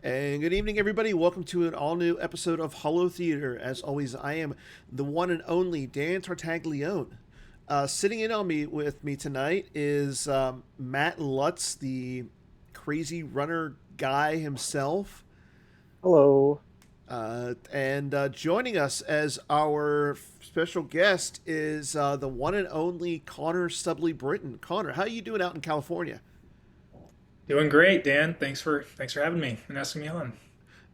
And good evening, everybody. Welcome to an all new episode of Holotheatre. As always, I am the one and only Dan Tartaglione. Sitting in on me with me tonight is Matt Lutz, the crazy runner guy himself. Hello. And joining us as our special guest is the one and only Connor Subley Britton. Connor, how are you doing out in California? Doing great, Dan. Thanks for having me and asking me on.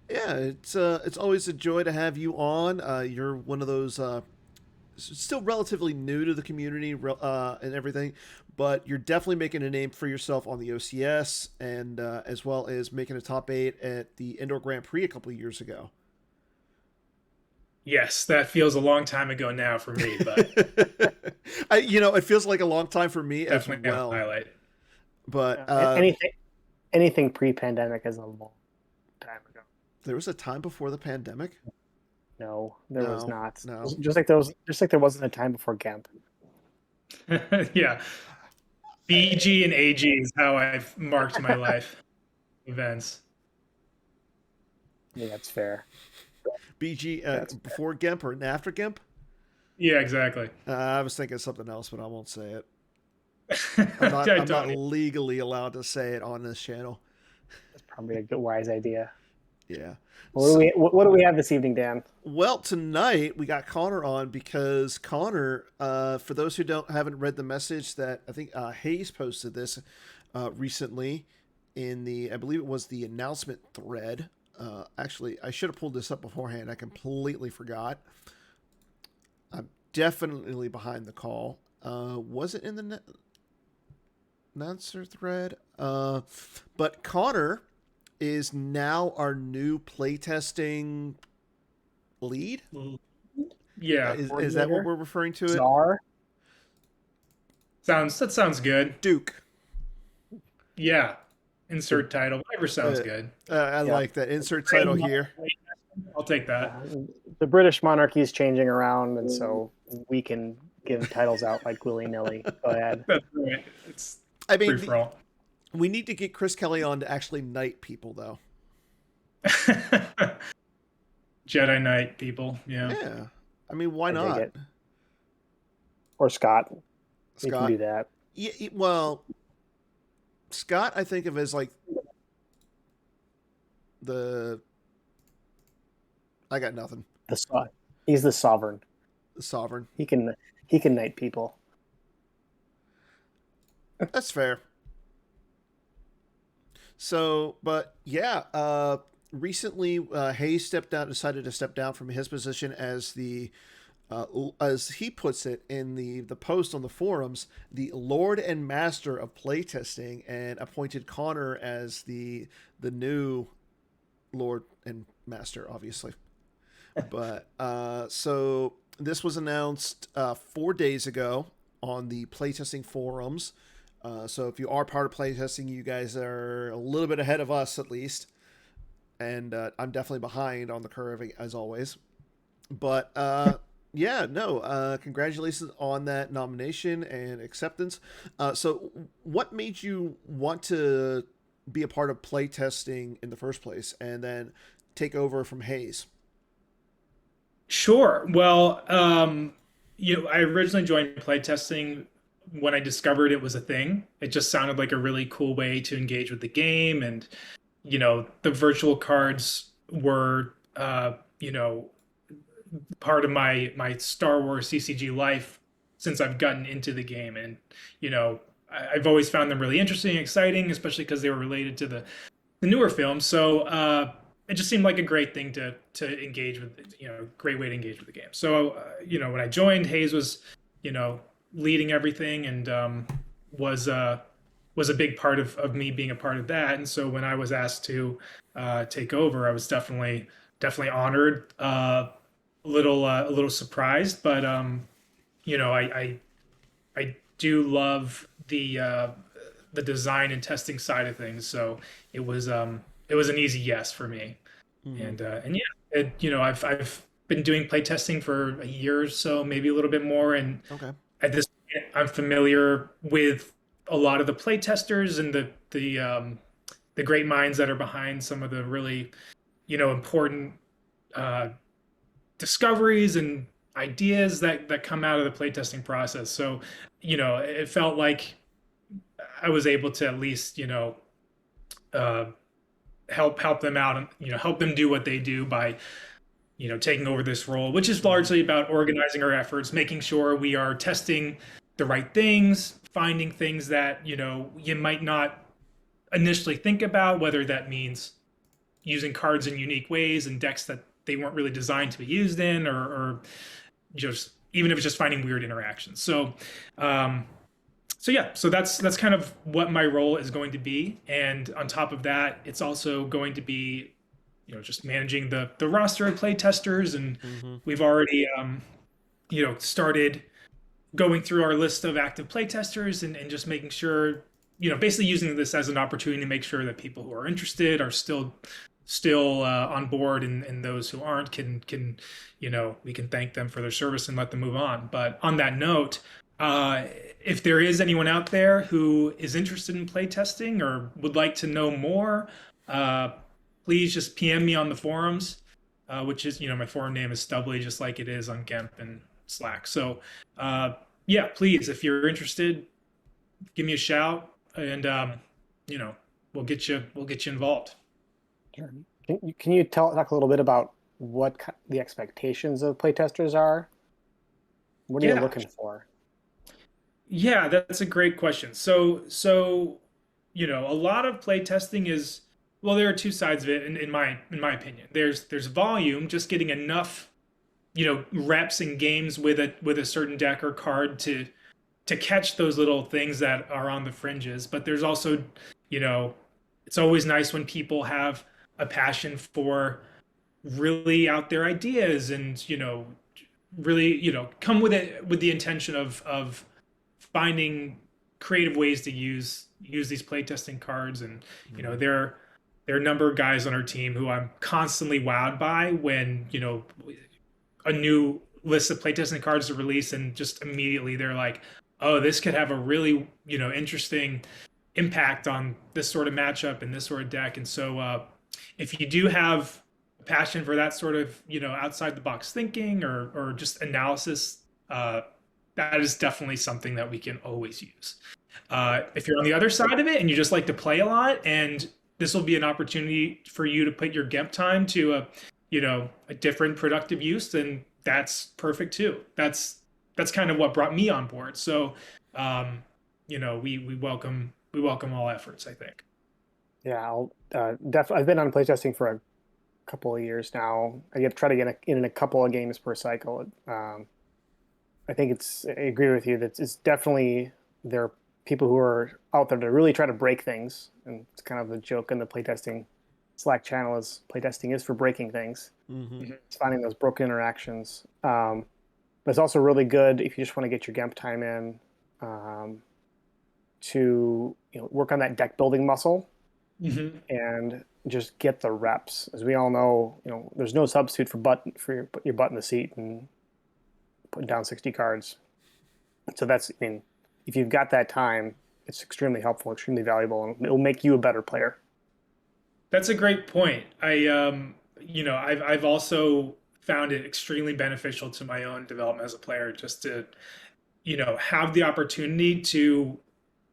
Yeah, it's always a joy to have you on. You're one of those still relatively new to the community and everything, but you're definitely making a name for yourself on the OCS and as well as making a top eight at the Indoor Grand Prix a couple of years ago. Yes, that feels a long time ago now for me, but It feels like a long time for me as definitely a well. highlight. But Anything pre-pandemic is a long time ago. there was a time before the pandemic. No, there was not. No. Just like there wasn't a time before GAMP. Yeah, BG and AG is how I've marked my life events. Yeah, that's fair. BG That's before GEMP or after GEMP? Yeah, exactly. I was thinking something else, but I won't say it. I'm I'm not legally allowed to say it on this channel. That's probably a good wise idea. Yeah. What do we have this evening, Dan? Well, tonight we got Connor on because Connor, for those who haven't read the message that I think Hayes posted this recently in I believe it was the announcement thread. Actually, I should have pulled this up beforehand. I completely forgot. I'm definitely behind the call. Was it in the announcer thread? But Connor is now our new playtesting lead. Yeah, Is that what we're referring to it? Czar? that sounds good. Duke. Yeah, insert title, whatever sounds good. I like that. Insert title here. I'll take that. The British monarchy is changing around, and so we can give titles out like willy-nilly. Go ahead. That's right. It's I mean, free for all. we need to get Chris Kelly on to actually knight people, though. Jedi Knight people. Yeah. Yeah. I mean, why I dig not? it. Or Scott. We can Scott. do that. Yeah, well, Scott, I think of as like I got nothing. He's the sovereign. The sovereign. He can knight people. That's fair. So, but yeah, recently Hayes decided to step down from his position as as he puts it in the post on the forums, the Lord and Master of playtesting, and appointed Connor as the new Lord and Master, obviously. But so this was announced 4 days ago on the playtesting forums. So if you are part of playtesting, you guys are a little bit ahead of us at least, and I'm definitely behind on the curve as always. But yeah, no, congratulations on that nomination and acceptance. So what made you want to be a part of playtesting in the first place, and then take over from Hayes? Sure. Well, I originally joined playtesting when I discovered it was a thing. It just sounded like a really cool way to engage with the game, and the virtual cards were part of my Star Wars CCG life since I've gotten into the game, and I've always found them really interesting and exciting, especially because they were related to the newer films. So it just seemed like a great thing to engage with, great way to engage with the game. So when I joined, Hayes was leading everything, and was a big part of me being a part of that. And so when I was asked to take over, I was definitely honored, a little surprised, but I do love the design and testing side of things. So it was an easy yes for me. Mm-hmm. And yeah, I've been doing playtesting for a year or so, maybe a little bit more, and Okay. at this point, I'm familiar with a lot of the playtesters and the the great minds that are behind some of the really, important discoveries and ideas that come out of the playtesting process. So, it felt like I was able to at least, uh, help them out and help them do what they do by taking over this role, which is largely about organizing our efforts, making sure we are testing the right things, finding things that you might not initially think about, whether that means using cards in unique ways and decks that they weren't really designed to be used in, or just even if it's just finding weird interactions. So that's kind of what my role is going to be. And on top of that, it's also going to be, just managing the roster of play testers. And we've already, started going through our list of active play testers and just making sure, basically using this as an opportunity to make sure that people who are interested are still on board, and those who aren't can we can thank them for their service and let them move on. But on that note, if there is anyone out there who is interested in playtesting or would like to know more, please just PM me on the forums, which is, my forum name is Stubbly, just like it is on GEMP and Slack. So, please, if you're interested, give me a shout, and we'll get you involved. Sure. Can you talk a little bit about what the expectations of playtesters are? What are you looking for? Yeah, that's a great question. So a lot of playtesting is, well, there are two sides of it in my opinion. There's volume, just getting enough reps and games with a certain deck or card to catch those little things that are on the fringes. But there's also, it's always nice when people have a passion for really out there ideas and really come with it with the intention of finding creative ways to use these playtesting cards. And there are a number of guys on our team who I'm constantly wowed by when a new list of playtesting cards are released, and just immediately they're like, oh, this could have a really interesting impact on this sort of matchup and this sort of deck. And so if you do have a passion for that sort of outside the box thinking or just analysis, that is definitely something that we can always use. If you're on the other side of it and you just like to play a lot, and this will be an opportunity for you to put your GEMP time to a different productive use, then that's perfect too. That's kind of what brought me on board. So we welcome all efforts, I think. Yeah, I'll I've been on playtesting for a couple of years now. I try to get in a couple of games per cycle. I think I agree with you that it's definitely, there are people who are out there to really try to break things, and it's kind of the joke in the playtesting Slack channel is playtesting is for breaking things. It's finding those broken interactions. But it's also really good if you just want to get your GEMP time in to work on that deck building muscle and just get the reps. As we all know, there's no substitute for put your butt in the seat and putting down 60 cards. So if you've got that time, it's extremely helpful, extremely valuable, and it will make you a better player. That's a great point. I've also found it extremely beneficial to my own development as a player, just to, have the opportunity to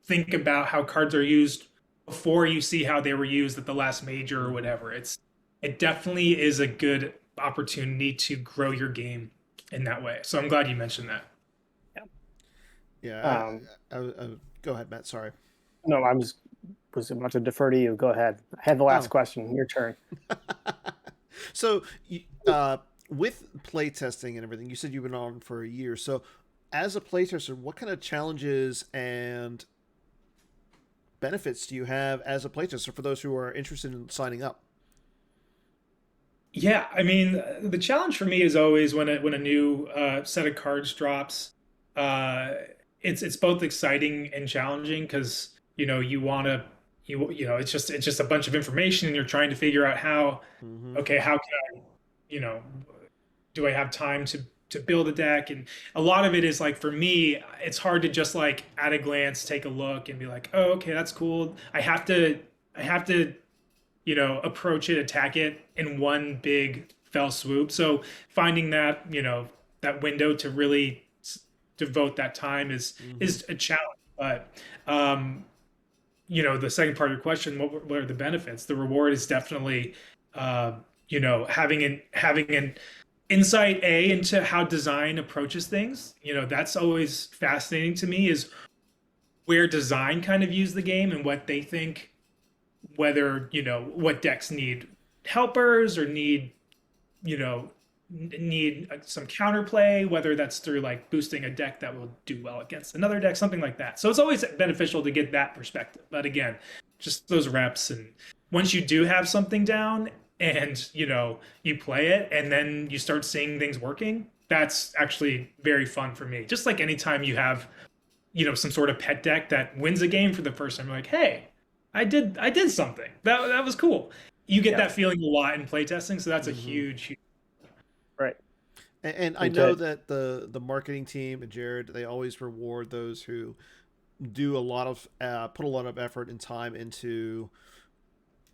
think about how cards are used before you see how they were used at the last major or whatever. It definitely is a good opportunity to grow your game in that way. So I'm glad you mentioned that. Yeah. Go ahead, Matt. Sorry. No, I was about to defer to you. Go ahead. I had the last question. Your turn. So, with playtesting and everything, you said you've been on for a year. So, as a playtester, what kind of challenges and benefits do you have as a playtester for those who are interested in signing up? Yeah, I mean, the challenge for me is always when a new set of cards drops. It's both exciting and challenging because you want to it's just a bunch of information and you're trying to figure out how okay, how can I do I have time to build a deck? And a lot of it is like, for me, it's hard to just like at a glance take a look and be like, oh, okay, that's cool. I have to I have to, approach it, attack it in one big fell swoop. So finding that, that window to really devote that time is a challenge. But the second part of your question, what are the benefits? The reward is definitely, having an insight into how design approaches things. That's always fascinating to me, is where design kind of use the game and what they think, whether, what decks need helpers or you know, need some counterplay, whether that's through like boosting a deck that will do well against another deck, something like that. So it's always beneficial to get that perspective. But again, just those reps, and once you do have something down and you play it and then you start seeing things working, that's actually very fun for me. Just like anytime you have some sort of pet deck that wins a game for the first time, you're like, hey, I did something. That was cool. You get that feeling a lot in playtesting, so that's a huge. Right. And I know that the marketing team and Jared, they always reward those who do a lot of put a lot of effort and time into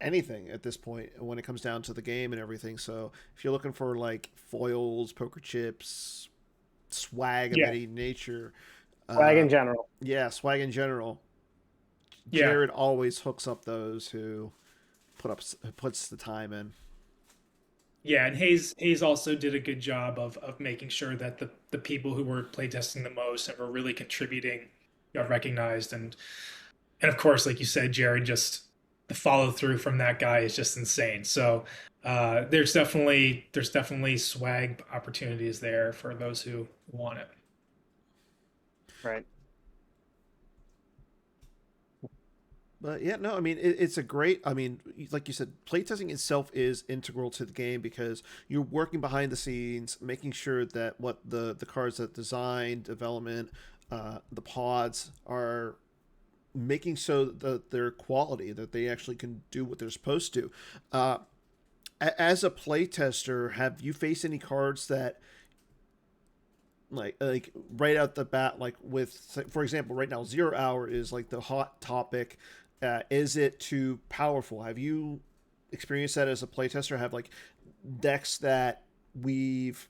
anything at this point when it comes down to the game and everything. So if you're looking for like foils, poker chips, swag of any nature, swag in general. Yeah, swag in general. Jared always hooks up those who puts the time in. Yeah, and Hayes also did a good job of making sure that the people who were playtesting the most and were really contributing got recognized, and of course, like you said, Jared, just the follow through from that guy is just insane. So there's definitely swag opportunities there for those who want it. Right. But yeah, no, I mean, it's a great, I mean, like you said, playtesting itself is integral to the game because you're working behind the scenes, making sure that what the cards that design, development, the pods are making so that their quality, that they actually can do what they're supposed to. As a playtester, have you faced any cards that like right out the bat, like with, for example, right now, 0 Hour is like the hot topic. Is it too powerful? Have you experienced that as a playtester? Have like decks that we've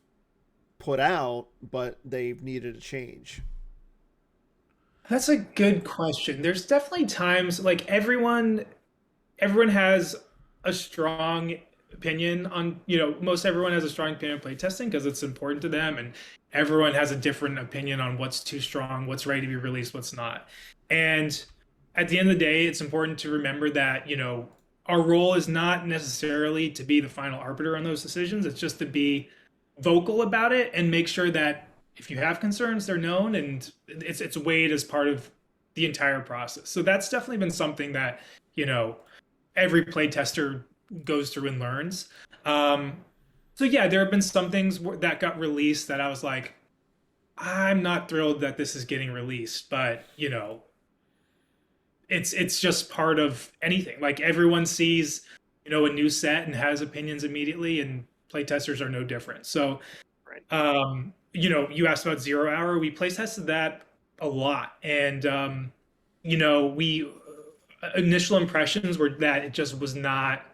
put out, but they've needed a change? That's a good question. There's definitely times like everyone has a strong opinion on, most everyone has a strong opinion on playtesting because it's important to them, and everyone has a different opinion on what's too strong, what's ready to be released, what's not. And at the end of the day, it's important to remember that, our role is not necessarily to be the final arbiter on those decisions. It's just to be vocal about it and make sure that if you have concerns, they're known and it's weighed as part of the entire process. So that's definitely been something that, every playtester goes through and learns. So yeah, there have been some things that got released that I was like, I'm not thrilled that this is getting released, but it's just part of anything. Like everyone sees, a new set and has opinions immediately, and playtesters are no different. So, you asked about 0 Hour. We play tested that a lot, and we initial impressions were that it just was not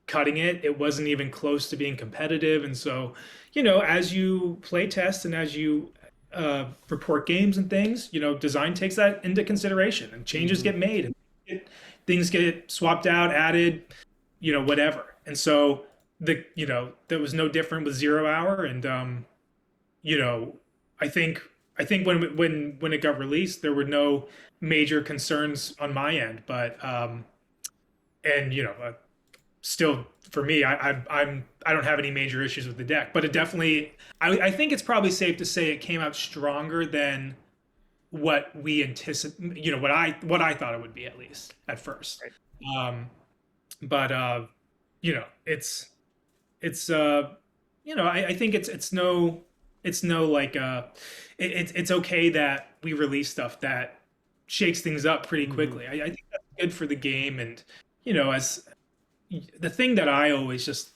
cutting it. It wasn't even close to being competitive, and so as you play test and as you report games and things, design takes that into consideration, and changes get made, and things get swapped out, added, whatever. And so that was no different with 0 Hour, and I think when it got released, there were no major concerns on my end, but still for me, I don't have any major issues with the deck, but it definitely, I think it's probably safe to say it came out stronger than what we anticipate, what I thought it would be, at least at first. Right. But I think it's no like it's okay that we release stuff that shakes things up pretty quickly. I think that's good for the game, and as the thing that I always just,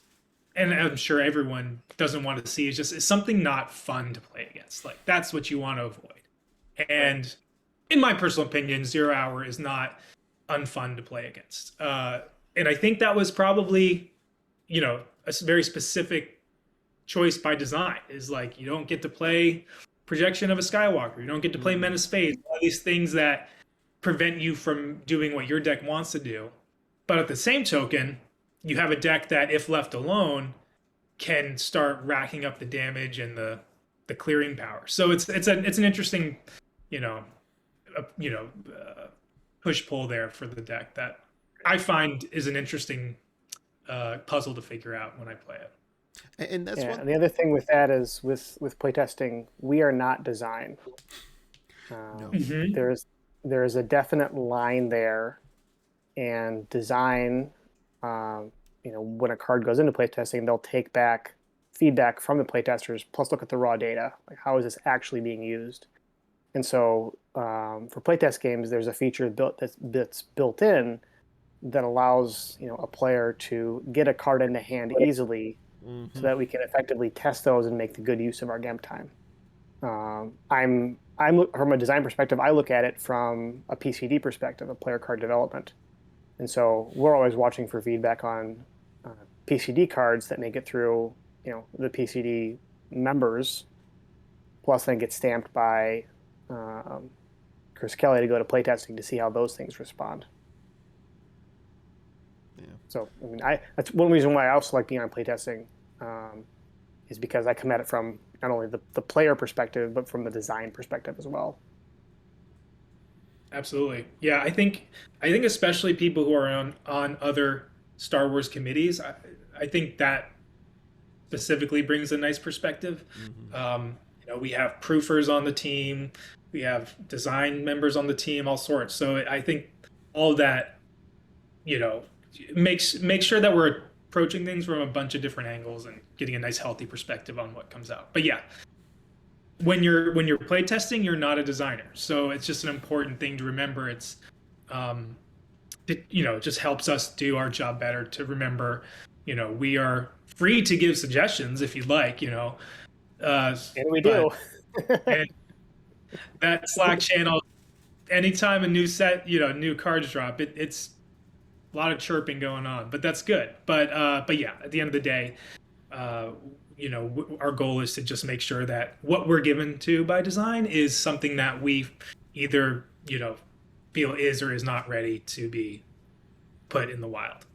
and I'm sure everyone doesn't want to see, is something not fun to play against. Like that's what you want to avoid. And in my personal opinion, 0 Hour is not unfun to play against. And I think that was probably, a very specific choice by design. Is like you don't get to play Projection of a Skywalker, you don't get to play Men of Space, all these things that prevent you from doing what your deck wants to do. But at the same token, you have a deck that, if left alone, can start racking up the damage and the clearing power. So it's an interesting, you know, push pull there for the deck that I find is an interesting puzzle to figure out when I play it. And that's what. And the other thing with that is with playtesting, we are not design. No. There's a definite line there, and design. When a card goes into playtesting, they'll take back feedback from the playtesters, plus look at the raw data, like how is this actually being used. And so for playtest games, there's a feature that's built in that allows a player to get a card into hand easily, so that we can effectively test those and make the good use of our game time. I'm from a design perspective, I look at it from a PCD perspective, a player card development. And so we're always watching for feedback on PCD cards that make it through, the PCD members, plus then get stamped by Chris Kelly to go to playtesting to see how those things respond. Yeah. So that's one reason why I also like being on playtesting, is because I come at it from not only the player perspective, but from the design perspective as well. Absolutely. Yeah, I think especially people who are on other Star Wars committees, I think that specifically brings a nice perspective. We have proofers on the team, we have design members on the team, all sorts. So I think all that, makes sure that we're approaching things from a bunch of different angles and getting a nice healthy perspective on what comes out. But yeah, when you're playtesting, you're not a designer, so it's just an important thing to remember. It's it just helps us do our job better to remember. We are free to give suggestions if you'd like. And we do. And that Slack channel, anytime a new set, new cards drop, it's a lot of chirping going on, but that's good. But yeah, at the end of the day, our goal is to just make sure that what we're given to by design is something that we either, feel is or is not ready to be put in the wild.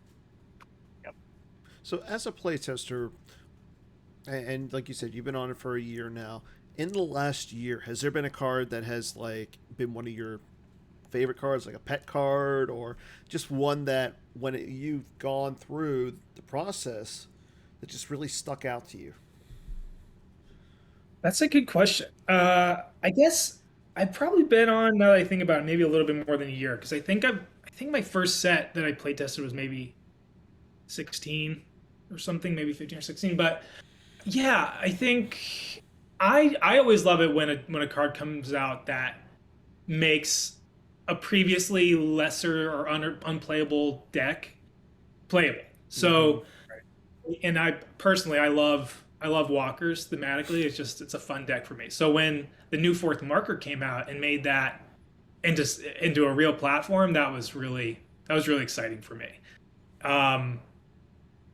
Yep. So as a playtester, and like you said, you've been on it for a year now. In the last year, has there been a card that has been one of your favorite cards, like a pet card, or just one that when you've gone through the process that just really stuck out to you? That's a good question. I guess I've probably been on, now that I think about it, maybe a little bit more than a year, because I think my first set that I play tested was maybe 16 or something, maybe 15 or 16. But yeah, I think I always love it when a card comes out that makes a previously lesser or unplayable deck playable. So, and I love walkers thematically. It's a fun deck for me. So when the new fourth marker came out and made that into a real platform, that was really exciting for me.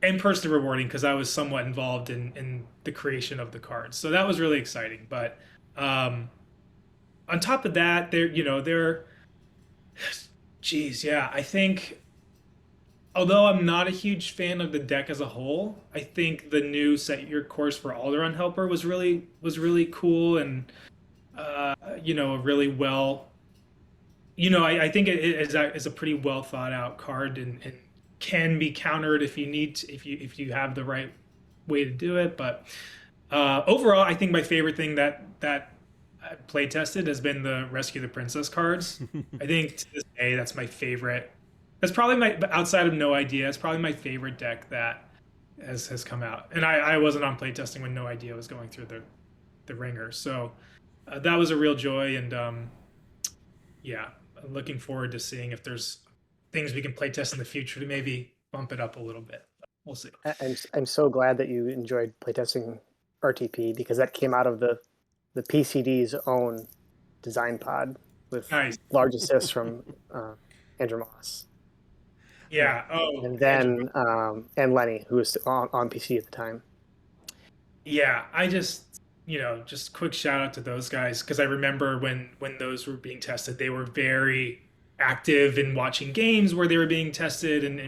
And personally rewarding, because I was somewhat involved in the creation of the cards. So that was really exciting. But on top of that, I think, although I'm not a huge fan of the deck as a whole, I think the new Set Your Course for Alderaan Helper was really cool, and really well. I think it is a pretty well thought out card, and can be countered if you need to, if you have the right way to do it. But overall, I think my favorite thing that I play tested has been the Rescue the Princess cards. I think to this day that's my favorite. That's probably outside of No Idea, it's probably my favorite deck that has come out. And I wasn't on playtesting when No Idea was going through the ringer. So that was a real joy. And I'm looking forward to seeing if there's things we can playtest in the future to maybe bump it up a little bit. We'll see. I'm so glad that you enjoyed playtesting RTP, because that came out of the PCD's own design pod with Nice. large assists from Andrew Moss, Yeah. Oh, and Andrew. then and Lenny, who was on PC at the time. Yeah, I just, just quick shout out to those guys because I remember when those were being tested, they were very active in watching games where they were being tested, and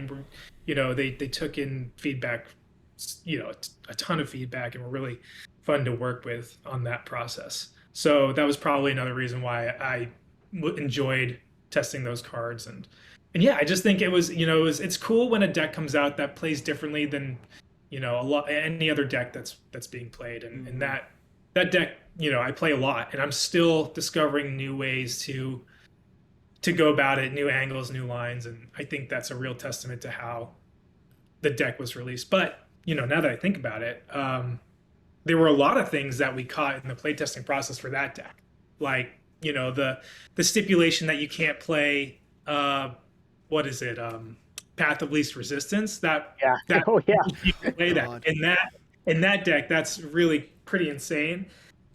they took in feedback, a ton of feedback, and were really fun to work with on that process. So that was probably another reason why I enjoyed testing those cards. And yeah, I just think it's cool when a deck comes out that plays differently than a lot any other deck that's being played, and that deck, I play a lot, and I'm still discovering new ways to go about it, new angles, new lines, and I think that's a real testament to how the deck was released. But now that I think about it, there were a lot of things that we caught in the playtesting process for that deck, like the stipulation that you can't play what is it, Path of Least Resistance. That Oh yeah. you can play that in that deck. That's really pretty insane.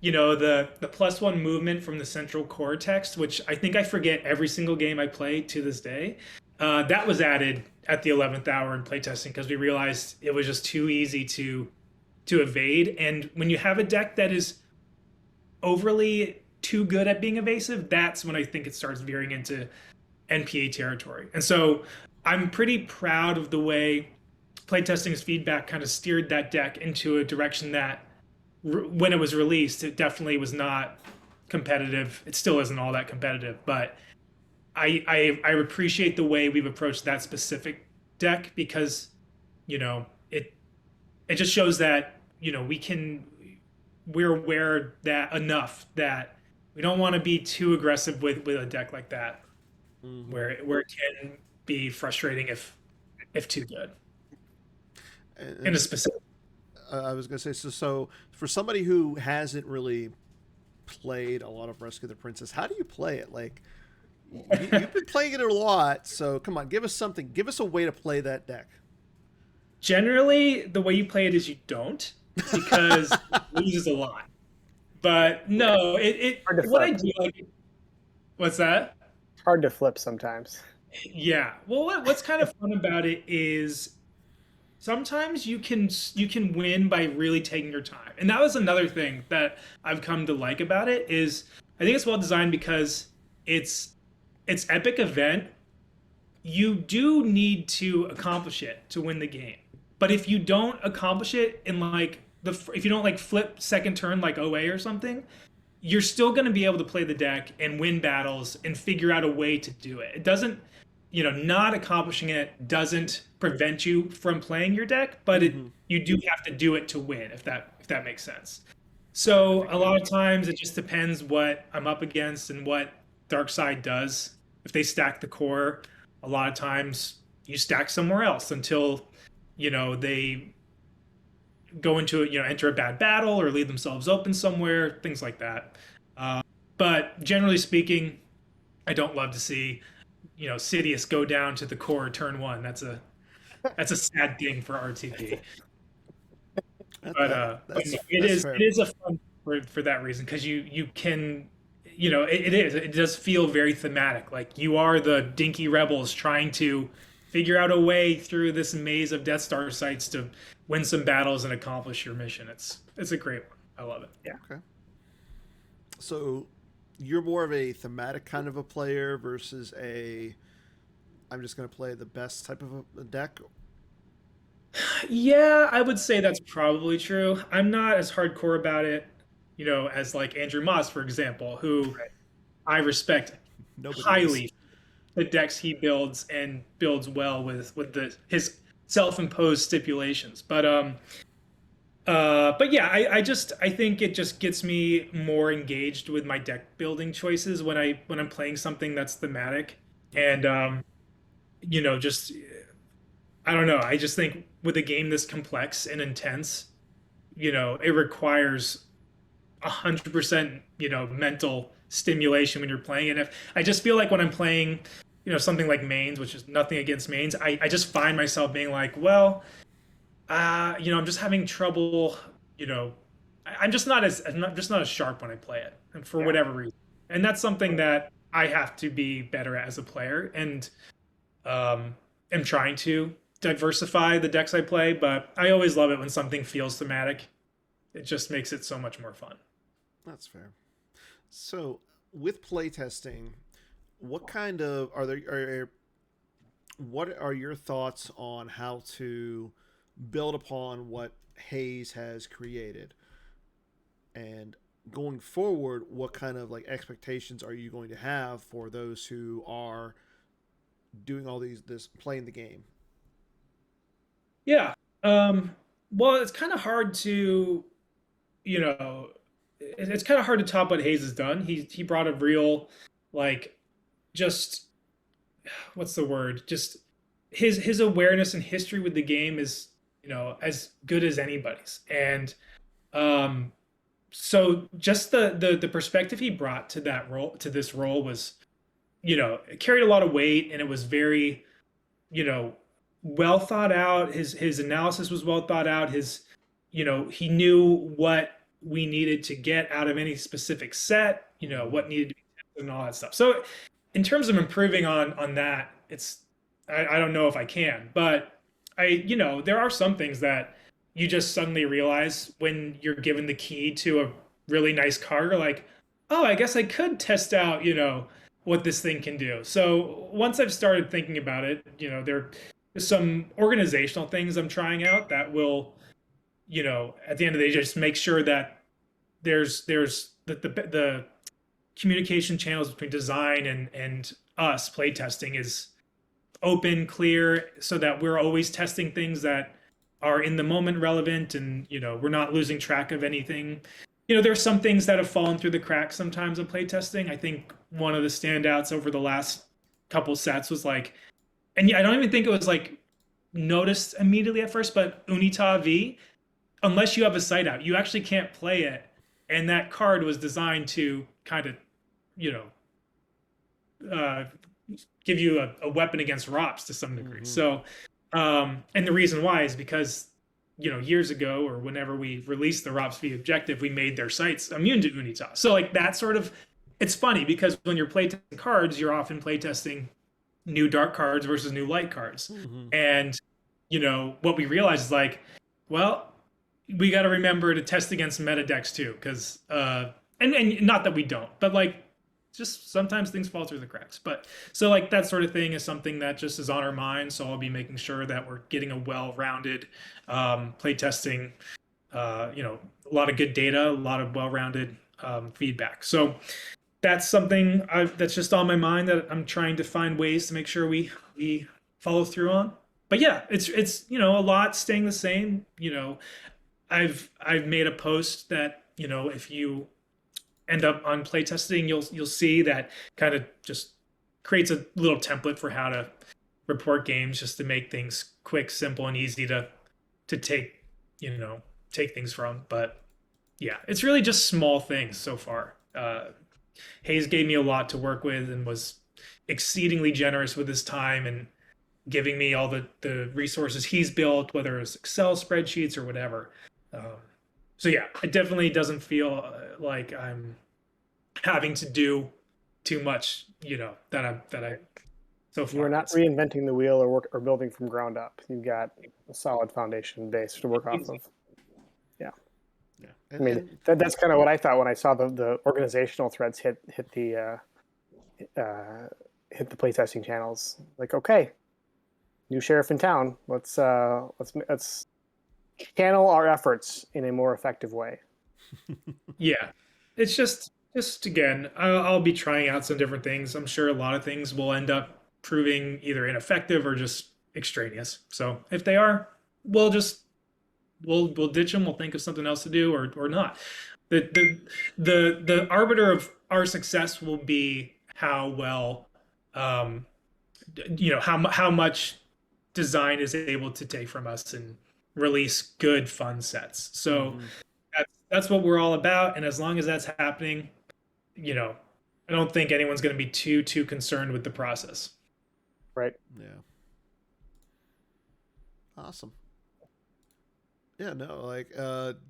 The +1 movement from the central core text, which I think I forget every single game I play to this day. That was added at the 11th hour in playtesting because we realized it was just too easy to evade. And when you have a deck that is overly too good at being evasive, that's when I think it starts veering into NPA territory. And so I'm pretty proud of the way playtesting's feedback kind of steered that deck into a direction that when it was released, it definitely was not competitive. It still isn't all that competitive, but I appreciate the way we've approached that specific deck because, it just shows that, we're aware that enough that we don't want to be too aggressive with a deck like that, where it can be frustrating if too good in a specific. I was going to say, so for somebody who hasn't really played a lot of Rescue the Princess, how do you play it? Like, you've been playing it a lot, so come on, give us something. Give us a way to play that deck. Generally, the way you play it is you don't, because it loses a lot. But no, what I do like. What's that? It's hard to flip sometimes. Yeah. Well, what's kind of fun about it is sometimes you can win by really taking your time. And that was another thing that I've come to like about it is I think it's well designed because it's epic event. You do need to accomplish it to win the game. But if you don't accomplish it in if you don't flip second turn like OA or something, you're still going to be able to play the deck and win battles and figure out a way to do it. It doesn't, not accomplishing it doesn't prevent you from playing your deck, but you do have to do it to win, if that makes sense. So a lot of times it just depends what I'm up against and what Dark Side does. If they stack the core, a lot of times you stack somewhere else until, they go into it, enter a bad battle or leave themselves open somewhere, things like that. But generally speaking, I don't love to see, Sidious go down to the core turn one. That's a sad thing for RTP. But it is a fun for that reason because you can, it does feel very thematic. Like you are the dinky rebels trying to figure out a way through this maze of Death Star sites to win some battles and accomplish your mission. It's a great one. I love it. Yeah. Okay. So you're more of a thematic kind of a player versus I'm just going to play the best type of a deck. Yeah, I would say that's probably true. I'm not as hardcore about it, as like Andrew Moss, for example, who I respect highly. The decks he builds and builds well with his self-imposed stipulations. But yeah, I think it just gets me more engaged with my deck building choices when I'm playing something that's thematic. And just I don't know. I just think with a game this complex and intense, it requires 100%, mental stimulation when you're playing it. I just feel like when I'm playing, something like mains, which is nothing against mains, I just find myself being like, well, I'm just having trouble, I'm just not as sharp when I play it, and for whatever reason. And that's something that I have to be better at as a player, and am trying to diversify the decks I play. But I always love it when something feels thematic. It just makes it so much more fun. That's fair. So, with playtesting, what kind of what are your thoughts on how to build upon what Hayes has created? And going forward, what kind of like expectations are you going to have for those who are doing all this playing the game? Yeah. Well, it's kind of hard to, you know, it's kind of hard to top what Hayes has done. He brought a real, like, just what's the word? Just his awareness and history with the game is, as good as anybody's. And um, so just the perspective he brought to that role, to this role, was, it carried a lot of weight, and it was very, you know, well thought out. His analysis was well thought out. He knew what we needed to get out of any specific set, what needed to be tested and all that stuff. So in terms of improving on that, I don't know if I can, but there are some things that you just suddenly realize when you're given the key to a really nice card. You're like, oh, I guess I could test out, what this thing can do. So once I've started thinking about it, there's some organizational things I'm trying out that will, at the end of the day, just make sure that there's the communication channels between design and us playtesting is open, clear, so that we're always testing things that are in the moment relevant, and we're not losing track of anything. There's some things that have fallen through the cracks sometimes of playtesting. I think one of the standouts over the last couple sets was like, and I don't even think it was like noticed immediately at first, but Unita V, unless you have a site out, you actually can't play it. And that card was designed to kind of, you know, uh, give you a weapon against ROPS to some degree. So, and the reason why is because, years ago, or whenever we released the ROPS V objective, we made their sites immune to Unita. So like that sort of, it's funny because when you're playtesting cards, you're often playtesting new dark cards versus new light cards. And, what we realized is like, well, we got to remember to test against meta decks too. Cause, and not that we don't, but like, just sometimes things fall through the cracks. But so like that sort of thing is something that just is on our mind. So I'll be making sure that we're getting a well-rounded playtesting, a lot of good data, a lot of well-rounded feedback. So that's something that's just on my mind that I'm trying to find ways to make sure we follow through on. But yeah, it's a lot staying the same. I've made a post that if you end up on playtesting, you'll see that kind of just creates a little template for how to report games, just to make things quick, simple, and easy to take take things from. But yeah, it's really just small things so far. Hayes gave me a lot to work with and was exceedingly generous with his time and giving me all the resources he's built, whether it's Excel spreadsheets or whatever. So yeah, it definitely doesn't feel like I'm having to do too much, that I so far. You're not reinventing the wheel or building from ground up. You've got a solid foundation base to work off of. Yeah. I mean, that's kind of what I thought when I saw the organizational threads hit the playtesting channels. Like, okay, new sheriff in town. Let's channel our efforts in a more effective way. Yeah, it's just again, I'll be trying out some different things. I'm sure a lot of things will end up proving either ineffective or just extraneous. So if they are, we'll ditch them. We'll think of something else to do or not. The arbiter of our success will be how well, how much design is able to take from us and release good fun sets. So that's what we're all about. And as long as that's happening, I don't think anyone's going to be too concerned with the process. Right. Yeah. Awesome. Yeah, no, like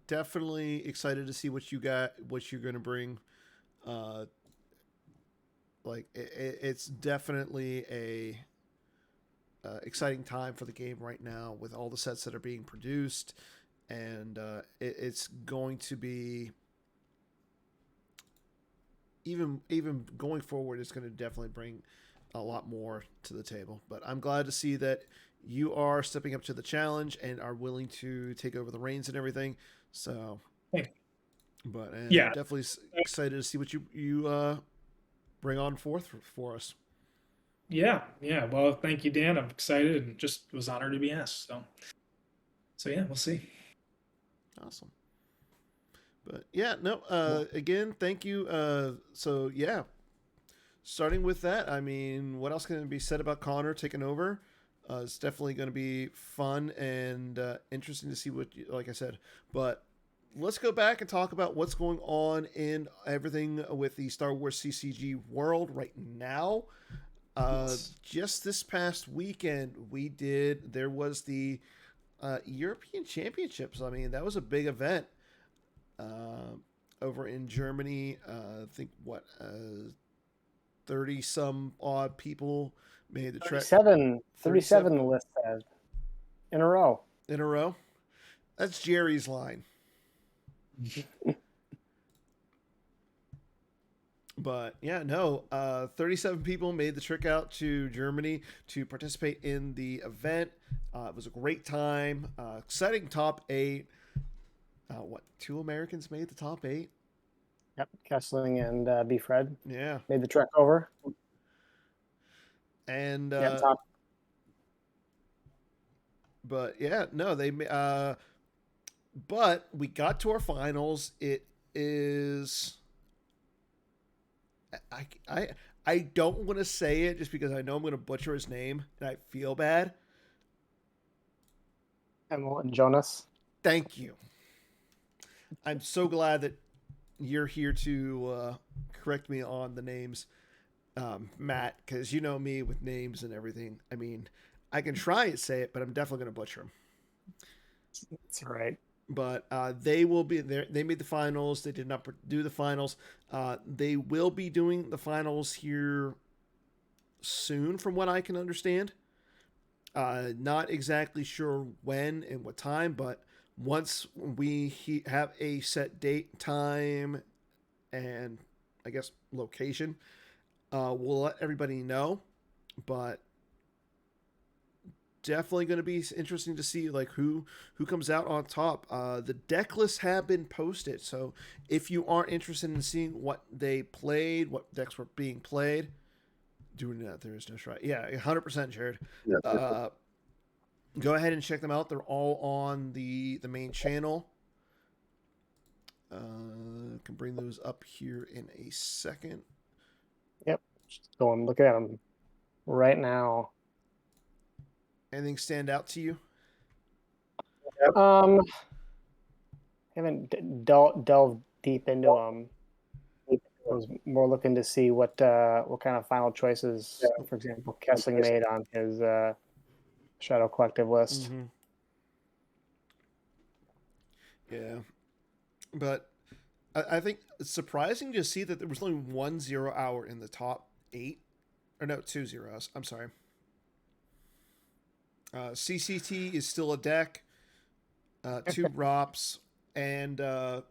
definitely excited to see what you got, what you're going to bring. like it's definitely a exciting time for the game right now with all the sets that are being produced, and it's going to be even going forward. It's going to definitely bring a lot more to the table. But I'm glad to see that you are stepping up to the challenge and are willing to take over the reins and everything. So, but Yeah. definitely excited to see what you bring on forth for us. Yeah, yeah. Well, thank you, Dan. I'm excited and just was honored to be asked. So yeah, we'll see. Awesome. But yeah, no. Again, thank you. So yeah, starting with that, I mean, what else can be said about Connor taking over? It's definitely going to be fun and interesting to see what, like I said. But let's go back and talk about what's going on in everything with the Star Wars CCG world right now. Just this past weekend, there was the European Championships. I mean, that was a big event over in Germany. I think 30 some odd people made the trek. 37 the list says in a row. In a row? That's Jerry's line. But yeah, no, 37 people made the trek out to Germany to participate in the event. It was a great time. Exciting top 8. Two Americans made the top 8? Yep, Kessling and B. Fred. Yeah. Made the trek over. And top. But yeah, no, but we got to our finals. It is I don't want to say it just because I know I'm going to butcher his name and I feel bad. Emil and Jonas. Thank you. I'm so glad that you're here to correct me on the names, Matt, because you know me with names and everything. I mean, I can try and say it, but I'm definitely going to butcher them. That's right. But they will be there. They made the finals. They did not do the finals. They will be doing the finals here soon, from what I can understand. Not exactly sure when and what time, but once we have a set date, time, and I guess location, we'll let everybody know. But definitely going to be interesting to see like who comes out on top. The deck lists have been posted, so if you are interested in seeing what they played, what decks were being played, doing that there is no try. Yeah, 100%, Jared. Yeah, go ahead and check them out. They're all on the main channel. Can bring those up here in a second. Yep, just go and look at them right now. Anything stand out to you? I haven't delved deep into them. I was more looking to see what kind of final choices, for example, Kessling made on his Shadow Collective list. Mm-hmm. Yeah, but I think it's surprising to see that there was only 1 0 hour in the top 8, or no, 2 zeros. I'm sorry. CCT is still a deck, 2 ROPs, and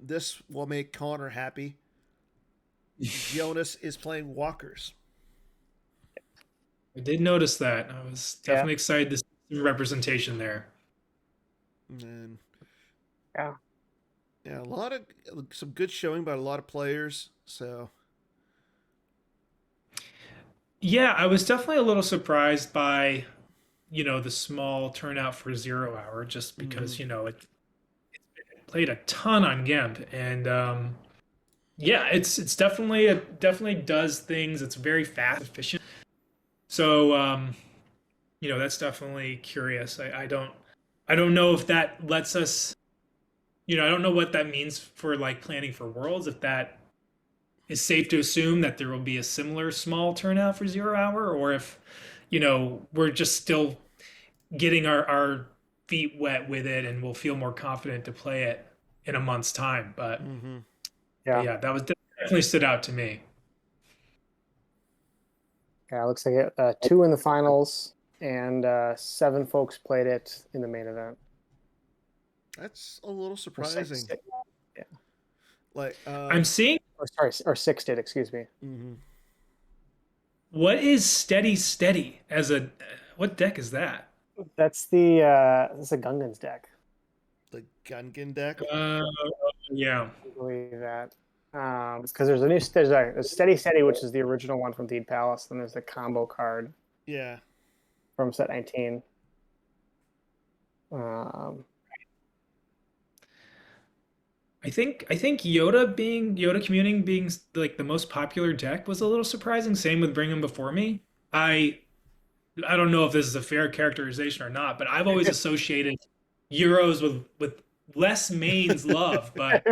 this will make Connor happy. Jonas is playing walkers. I did notice that. I was definitely excited to see some representation there. And yeah, some good showing by a lot of players. So yeah, I was definitely a little surprised by the small turnout for 0 hour, just because it played a ton on GIMP, and yeah, it's definitely does things. It's very fast, efficient. So that's definitely curious. I don't know if that lets us. I don't know what that means for like planning for Worlds. If that is safe to assume that there will be a similar small turnout for 0 hour, or if we're just still getting our feet wet with it and we'll feel more confident to play it in a month's time. But yeah, that was definitely stood out to me. Yeah, it looks like it, 2 in the finals, and 7 folks played it in the main event. That's a little Or surprising. yeah. Like, I'm seeing Or sorry, or 6 did. Excuse me. mhm. what is steady as a what deck is that? That's a Gungan's deck. The Gungan deck. Uh, yeah. I believe that. Because there's a steady, which is the original one from Deed Palace. Then there's the combo card Yeah. from set 19. Um, I think Yoda communing being like the most popular deck was a little surprising. Same with Bring 'Em Before Me. I I don't know if this is a fair characterization or not, but I've always associated Euros with less mains love, but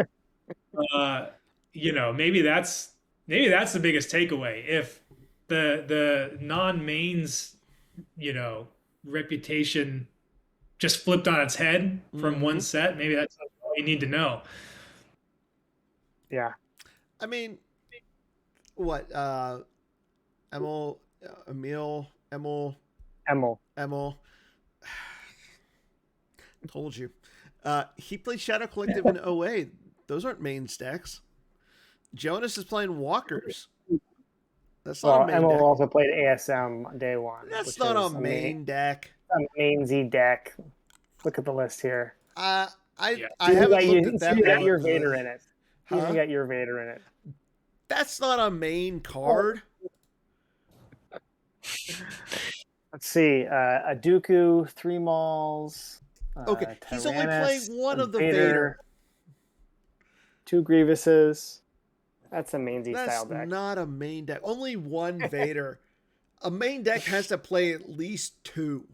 uh, maybe that's the biggest takeaway. If the non-mains, reputation just flipped on its head from one set, maybe that's all you need to know. yeah. I mean, what? Emil, Emil, Emil, Emil. Emil. Told you. He played Shadow Collective in OA. Those aren't main stacks. Jonas is playing Walkers. That's not a main Emil deck. also played ASM day one. That's not a main deck. A main Z deck. Look at the list here. I Yeah. haven't looked at that. You got your Vader in it. You Huh? even got your Vader in it. That's not a main card. Let's see. A Dooku, 3 Mauls. Okay, he's only Tyrannus, playing one a of the Vader. 2 Grievuses. That's a main Z That's style deck. not a main deck. Only one Vader. A main deck has to play at least 2.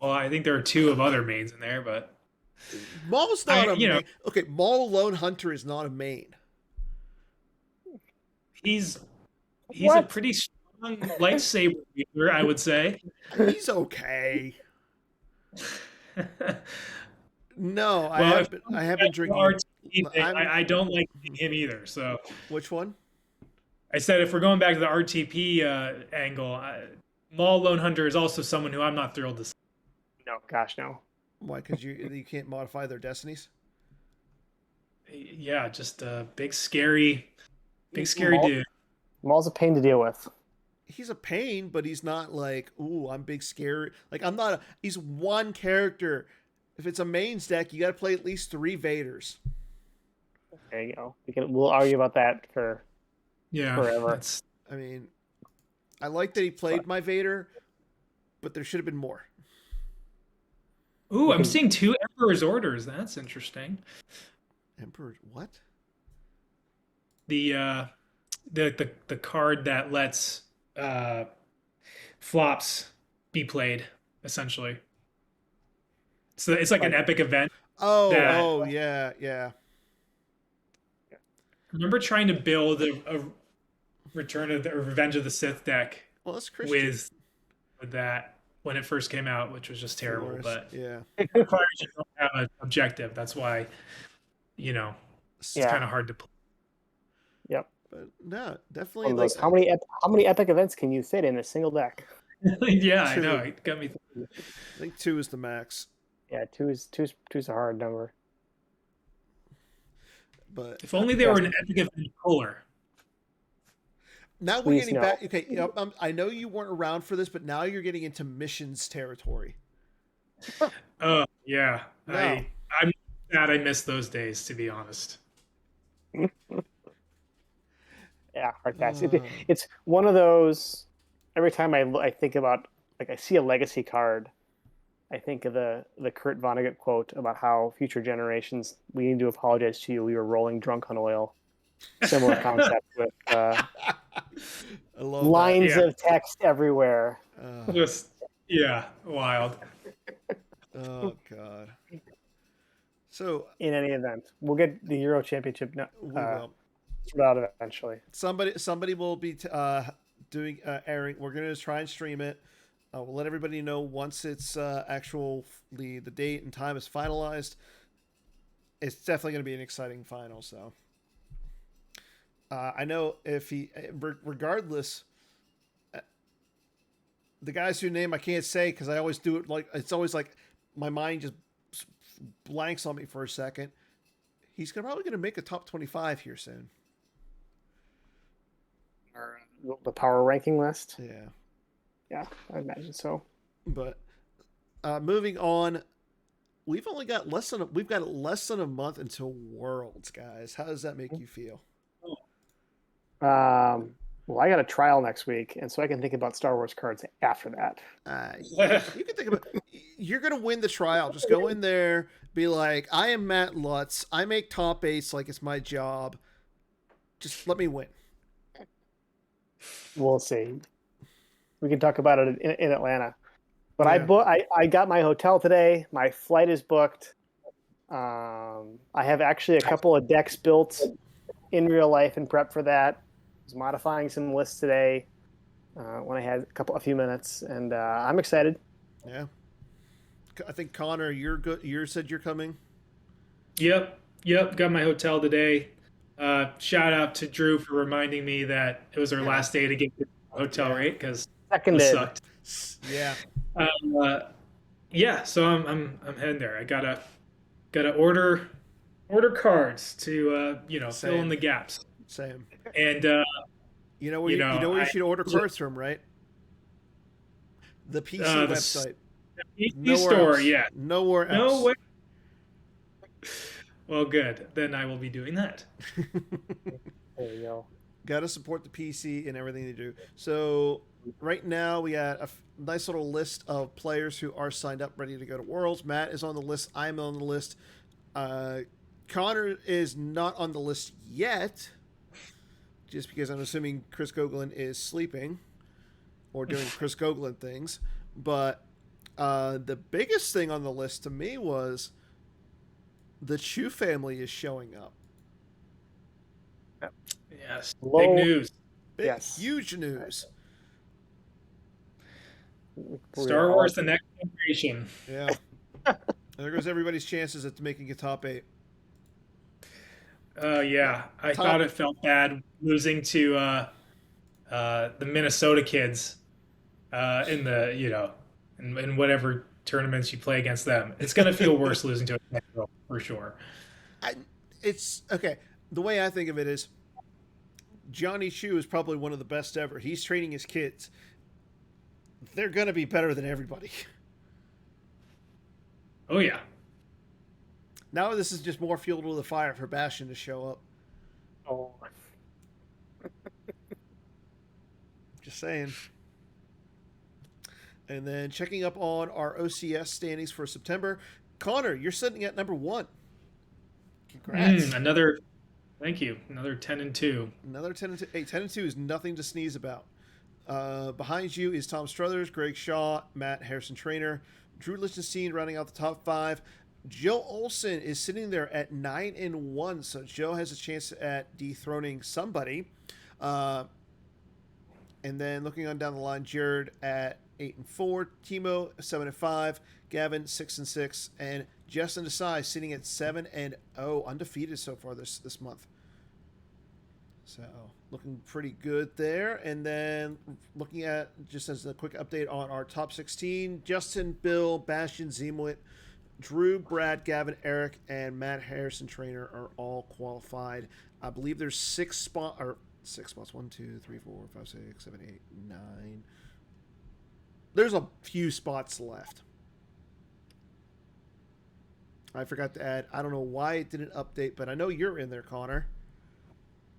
Well, I think there are 2 of other mains in there, but Maul's not a you know- main. Okay, Maul Lone Hunter is not a main. he's a What? pretty strong lightsaber user, I would say. He's okay. No, I Well, have been drinking. RTP thing, I don't like him either. So Which one? I said if we're going back to the RTP angle, Maul Lone Hunter is also someone who I'm not thrilled to see. No, gosh, no. Why? Because you can't modify their destinies. Yeah, just a big scary Maul- dude. Maul's a pain to deal with. He's a pain, but he's not like, ooh, I'm big scary. Like I'm not. He's one character. If it's a mains deck, you got to play at least 3 Vaders. There you go. We'll argue about that for Yeah, forever. I mean, I like that he played my Vader, but there should have been more. Ooh, I'm seeing 2 Emperor's Orders. That's interesting. Emperor, what? The card that lets flops be played, essentially. So it's like an epic event. Oh, yeah. Remember trying to build a Return of the or Revenge of the Sith deck Well, that's Christian. with that when it first came out, which was just terrible. Force, But yeah, it requires you to have an objective. That's why, it's kind of hard to play. Yep. but no, definitely. One of those, how many epic events can you fit in a single deck? Yeah, I 2. know. It got me. I think 2 is the max. Yeah, two's a hard number. But If only there were an epic event puller. now we're Please getting no. back. Okay, I know you weren't around for this, but now you're getting into missions territory. Oh yeah, No. I'm sad I missed those days, to be honest. Yeah, hard pass. It's one of those. Every time I think about, like, I see a legacy card, I think of the Kurt Vonnegut quote about how future generations, we need to apologize to you. We were rolling drunk on oil. Similar concept with I love lines Yeah. of text everywhere. that. Just wild. Oh God. So In any event, we'll get the Euro Championship we will. out eventually. Somebody will be doing airing. We're gonna try and stream it. We'll let everybody know once it's actual the date and time is finalized. It's definitely gonna be an exciting final. So I know if he, regardless, the guys whose name I can't say because I always do it like it's always like my mind just blanks on me for a second. He's probably going to make a top 25 here soon. The power ranking list. Yeah. Yeah, I imagine so. But moving on, we've got less than a month until Worlds, guys. How does that make you feel? Well, I got a trial next week, and so I can think about Star Wars cards after that. You can think about. You're gonna win the trial. Just go in there, be like, "I am Matt Lutz. I make top 8s like it's my job. Just let me win." We'll see. We can talk about it in Atlanta. But Yeah. I got my hotel today. My flight is booked. I have actually a couple of decks built in real life in prep for that. I was modifying some lists today when I had a few minutes, and I'm excited. Yeah. I think Connor, you're good. You said you're coming. Yep. Got my hotel today. Shout out to Drew for reminding me that it was our last day to get the hotel rate because it sucked. Yeah. Yeah. So I'm heading there. I gotta order cards to fill in the gaps. Same. And you know where you should order cards from, right? The PC website. The PC store, else. yeah. Nowhere else. No way. Well, good. Then I will be doing that. There you go. Got to support the PC and everything they do. So right now we got a nice little list of players who are signed up, ready to go to Worlds. Matt is on the list. I'm on the list. Connor is not on the list yet, just because I'm assuming Chris Goglin is sleeping or doing Chris Goglin things. But the biggest thing on the list to me was the Chu family is showing up. Yes. Big news. Huge news. Star Wars: The Next Generation. Yeah. There goes everybody's chances at making a top 8. Yeah. I thought it felt bad losing to the Minnesota kids in the in whatever tournaments you play against them. It's gonna feel worse losing to a girl for sure. It's okay. The way I think of it is Johnny Chu is probably one of the best ever. He's training his kids. They're gonna be better than everybody. Oh yeah. Now this is just more fuel to the fire for Bastion to show up. Oh. Just saying. And then checking up on our OCS standings for September. Connor, you're sitting at number 1. Congrats. Thank you. Another 10-2. Another 10-2. Hey, 10-2 is nothing to sneeze about. Behind you is Tom Struthers, Greg Shaw, Matt Harrison Trainer, Drew Lichtenstein rounding out the top 5. Joe Olson is sitting there at 9-1, so Joe has a chance at dethroning somebody. And then looking on down the line, Jared at 8-4, Timo 7-5, Gavin 6-6, and Justin Desai sitting at 7-0, undefeated so far this month. So looking pretty good there. And then looking at, just as a quick update on our top 16, Justin, Bill, Bastion, Zemwit, Drew, Brad, Gavin, Eric, and Matt Harrison Trainer are all qualified. I believe there's 6 spots. 1, 2, 3, 4, 5, 6, 7, 8, 9. There's a few spots left. I forgot to add, I don't know why it didn't update, but I know you're in there, Connor.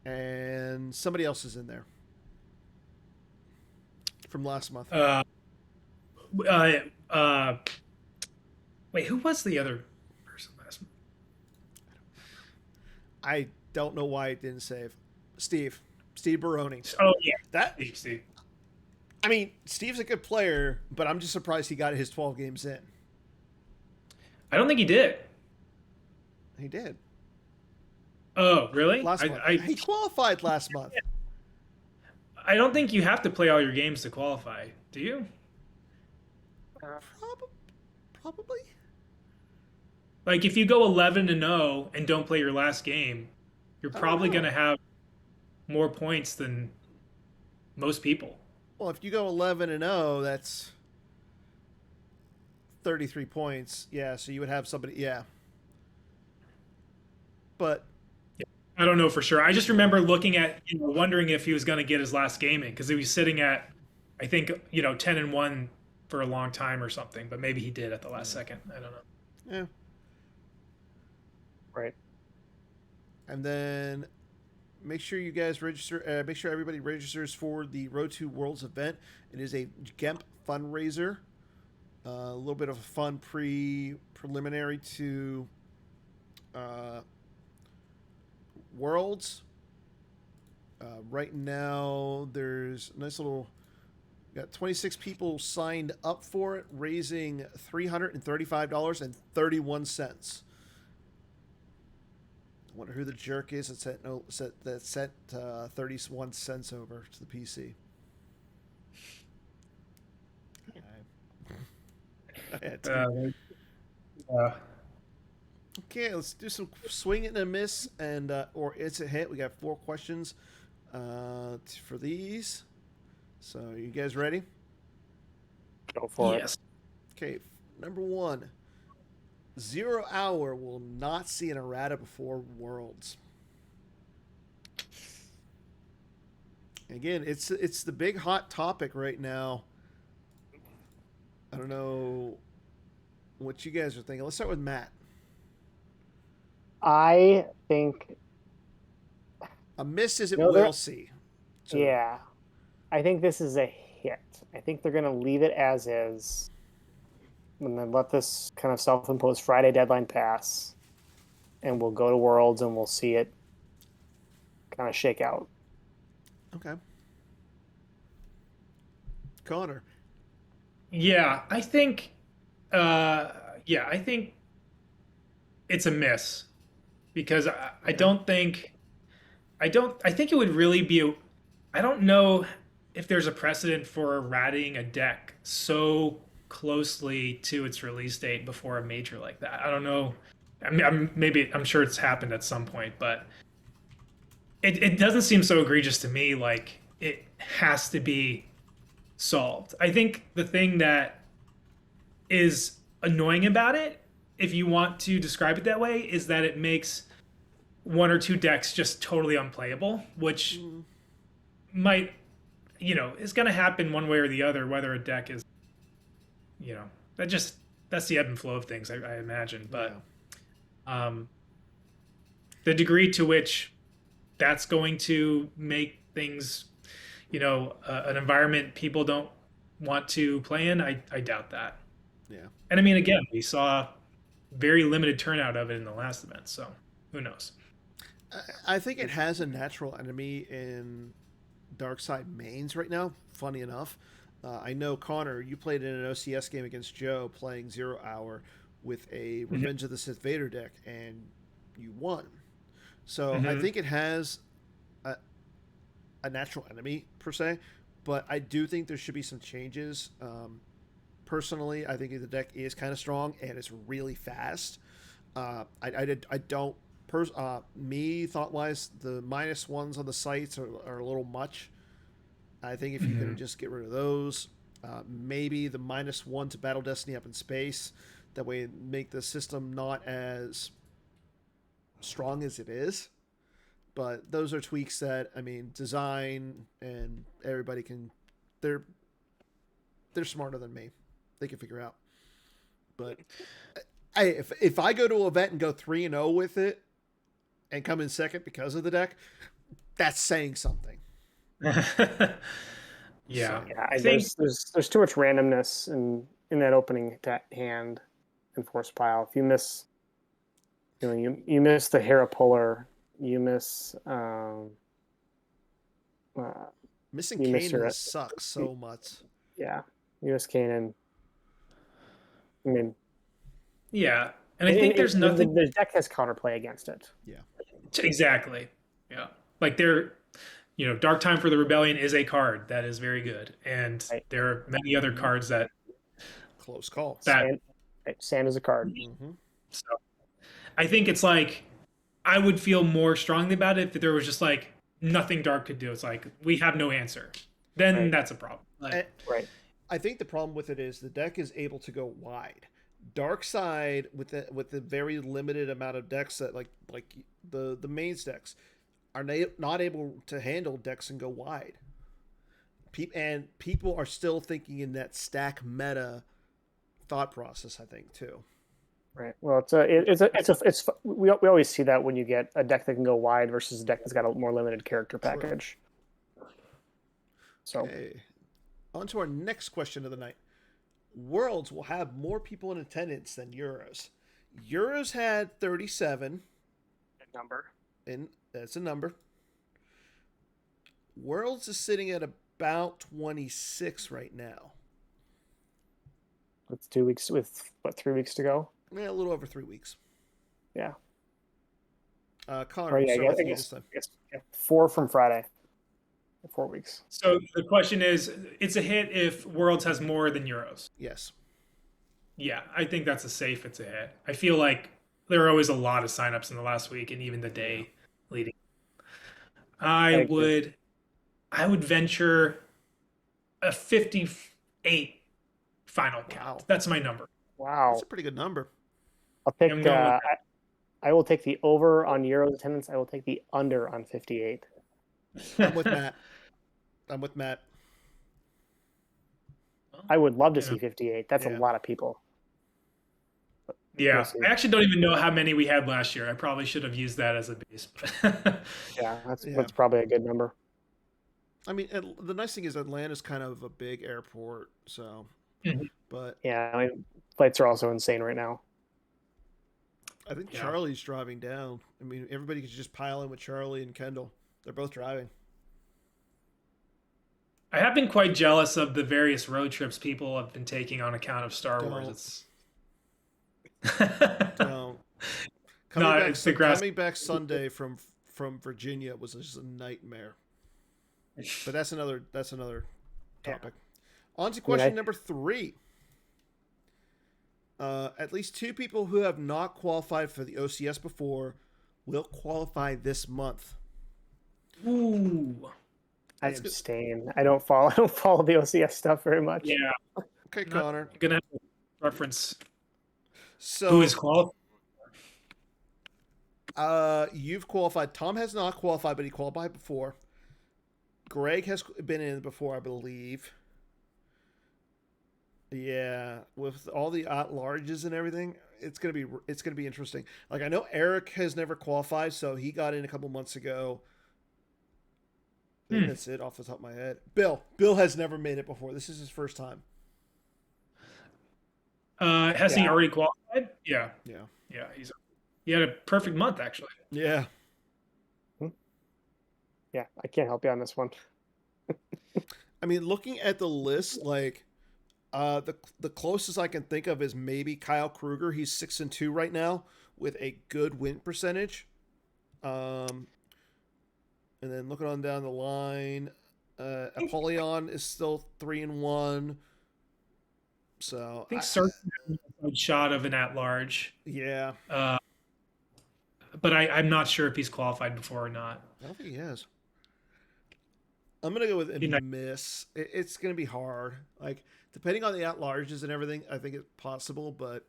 And somebody else is in there from last month. Wait, who was the other person last month? I don't know why it didn't save. Steve Baroni. Oh yeah, that Steve. I mean, Steve's a good player, but I'm just surprised he got his 12 games in. I don't think he did. He did. Oh, really? Last month. He qualified last month. I don't think you have to play all your games to qualify. Do you? Probably. Like, if you go 11-0 and don't play your last game, you're probably going to have more points than most people. Well, if you go 11-0, that's 33 points. Yeah, so you would have somebody. Yeah, but I don't know for sure. I just remember looking at, wondering if he was going to get his last game in because he was sitting at, I think, 10-1 for a long time or something. But maybe he did at the last second. I don't know. yeah. Right. And then make sure you guys register. Make sure everybody registers for the Road to Worlds event. It is a GEMP fundraiser. A little bit of a fun preliminary to Worlds. Right now, there's a nice little. Got 26 people signed up for it, raising $335.31. I wonder who the jerk is that sent 31 cents over to the PC. I had to. Okay, let's do some swing it and a miss, and or it's a hit. We got 4 questions for these. So, you guys ready? Go for Yes. Okay, number 1. 0 Hour will not see an errata before Worlds. Again, it's the big hot topic right now. I don't know what you guys are thinking. Let's start with Matt. I think. A miss is it No, will see. So, Yeah. I think this is a hit. I think they're going to leave it as is and then let this kind of self-imposed Friday deadline pass, and we'll go to Worlds and we'll see it kind of shake out. Okay. Connor. Yeah, I think. I think it's a miss because I don't think. I think it would really be. I don't know if there's a precedent for ratting a deck so closely to its release date before a major like that. I don't know. I mean, I'm sure it's happened at some point, but it doesn't seem so egregious to me. Like it has to be solved. I think the thing that is annoying about it, if you want to describe it that way, is that it makes 1 or 2 decks just totally unplayable, which might, is going to happen one way or the other, whether a deck is, that's the ebb and flow of things, I imagine. But the degree to which that's going to make things, an environment people don't want to play in, I doubt that. Yeah. And I mean, again, we saw very limited turnout of it in the last event, so who knows? I think it has a natural enemy in Darkside mains right now, funny enough. I know, Connor, you played in an OCS game against Joe playing 0 Hour with a Revenge of the Sith Vader deck, and you won. So I think it has a natural enemy, per se, but I do think there should be some changes. Personally, I think the deck is kind of strong, and it's really fast. Me, thought-wise, the -1s on the sites are a little much. I think if you could just get rid of those, maybe the -1 to Battle Destiny up in space, that way make the system not as strong as it is. But those are tweaks that, I mean, design and everybody can, they're smarter than me. They can figure out. But if I go to an event and go 3-0 with it and come in second because of the deck, that's saying something. Yeah. I think there's too much randomness in that opening hand and force pile. If you miss, you miss the Hera Puller, you miss missing Kanan sucks so much. Yeah, you miss Kanan. I mean, yeah, and I think there's nothing. The deck has counterplay against it. Yeah, exactly. Yeah, like Dark Time for the Rebellion is a card that is very good, and there are many other cards that close call. Sand is a card. So, I think it's like I would feel more strongly about it if there was just like nothing dark could do. It's like we have no answer. Then Right. that's a problem. Like, Right. I think the problem with it is the deck is able to go wide. Dark side with the very limited amount of decks that like the mains decks are not able to handle decks and go wide. And people are still thinking in that stack meta thought process. I think too. Right. Well, we always see that when you get a deck that can go wide versus a deck that's got a more limited character package. So, Okay. On to our next question of the night. Worlds will have more people in attendance than Euros. Euros had 37, number. and that's a number. Worlds is sitting at about 26 right now. With 2 weeks, with what, 3 weeks to go? Yeah, a little over 3 weeks. Yeah. Connor, Or we'll yeah, start with you this I time. guess 4 from Friday. 4 weeks. so the question is, it's a hit if Worlds has more than Euros. Yes. Yeah, I think that's a safe. It's a hit. I feel like there are always a lot of signups in the last week and even the day leading. agree. I would venture a 58 final count. Wow. That's my number. Wow. That's a pretty good number. I'll take. I'm going with I will take the over on Euros attendance. I will take the under on 58. I'm with Matt. I'm with Matt. I would love to Yeah. see 58. That's Yeah. a lot of people. Yeah, We'll see. I actually don't even know how many we had last year. I probably should have used that as a base. Yeah, Yeah. that's probably a good number. I mean, the nice thing is Atlanta's kind of a big airport, so. Mhm. But Yeah, I mean, flights are also insane right now. I think Yeah. Charlie's driving down. I mean, everybody could just pile in with Charlie and Kendall. They're both driving. I have been quite jealous of the various road trips people have been taking on account of Star Don't. Wars. It's No. No, it's the grass. Coming back Sunday from Virginia was just a nightmare. But that's another topic. On to question number 3. At least 2 people who have not qualified for the OCS before will qualify this month. Ooh. I That's good. abstain. I don't follow the OCS stuff very much. Yeah. Okay, Not Connor. gonna have to reference So who is qualified. you've qualified. Tom has not qualified, but he qualified before. Greg has been in before, I believe. Yeah, with all the at-larges and everything, it's gonna be interesting. Like I know Eric has never qualified, so he got in a couple months ago. I think that's it off the top of my head. Bill has never made it before. This is his first time. Has he already qualified? Yeah. Yeah. Yeah. He had a perfect month actually. Yeah. Yeah, I can't help you on this one. I mean, looking at the list, like the closest I can think of is maybe Kyle Kruger. He's 6-2 right now with a good win percentage. And then looking on down the line, Apollyon is still 3-1. So I think Cirque has a good shot of an at-large, yeah, but I'm not sure if he's qualified before or not. I don't think he has. I'm gonna go with He might- miss. It's gonna be hard. Like depending on the at-larges and everything, I think it's possible, but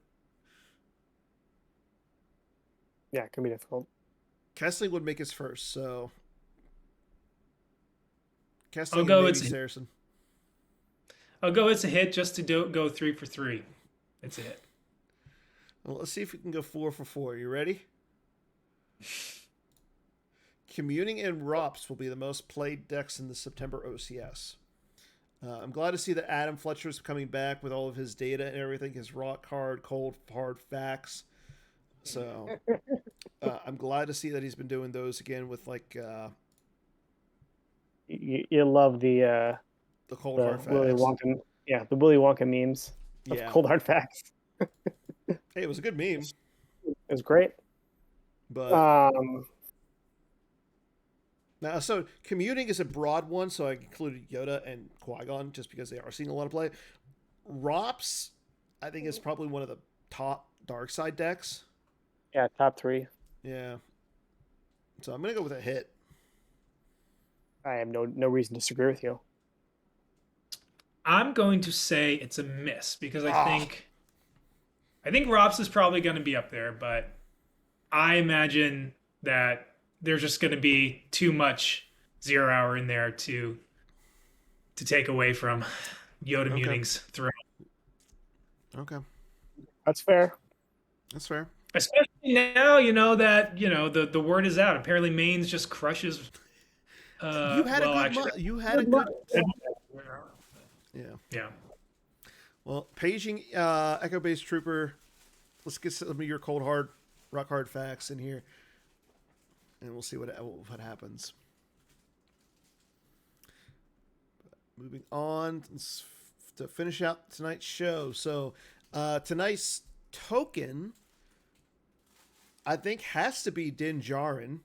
Yeah, it can be difficult. Kessling would make his first. So Kessling, I'll go maybe it's- Saracen. I'll go. It's a hit just to go 3 for 3. It's a hit. Well, let's see if we can go 4 for 4. You ready? Communing and ROPS will be the most played decks in the September OCS. I'm glad to see that Adam Fletcher is coming back with all of his data and everything, his rock hard, cold hard facts. So I'm glad to see that he's been doing those again with like You love the cold hard facts. Willy Wonka, the Willy Wonka memes of Yeah. cold hard facts. Hey, it was a good meme, It was great. but now so commuting is a broad one, so I included Yoda and Qui-Gon just because they are seeing a lot of play. ROPS, I think, is probably one of the top dark side decks. Yeah, top 3. Yeah. So I'm gonna go with a hit. I have no reason to disagree with you. I'm going to say it's a miss because I Ah, think Rob's is probably going to be up there, but I imagine that there's just going to be too much Zero Hour in there to take away from Yoda okay, Muting's throne. okay, That's fair. that's fair. Especially now, that the word is out. Apparently, Mainz just crushes. You had a Well, good actually, you had a good yeah, yeah. yeah. Well, paging Echo Base Trooper. Let's get some of your rock hard facts in here, and we'll see what happens. Moving on to finish out tonight's show. So tonight's token, I think, has to be Din Djarin.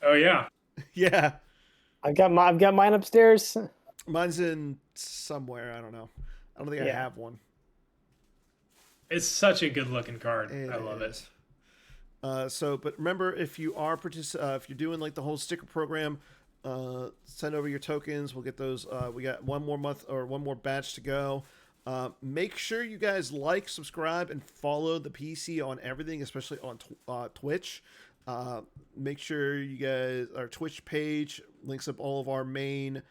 Oh yeah, Yeah, I've got mine upstairs. mine's in somewhere. I don't know. I don't think I Yeah. have one. it's such a good looking card. It I love is. it. But remember, if you are if you're doing like the whole sticker program, send over your tokens. We'll get those. We got one more month or one more batch to go. Make sure you guys like, subscribe, and follow the PC on everything, especially on Twitch. Make sure you guys, our Twitch page links up all of our main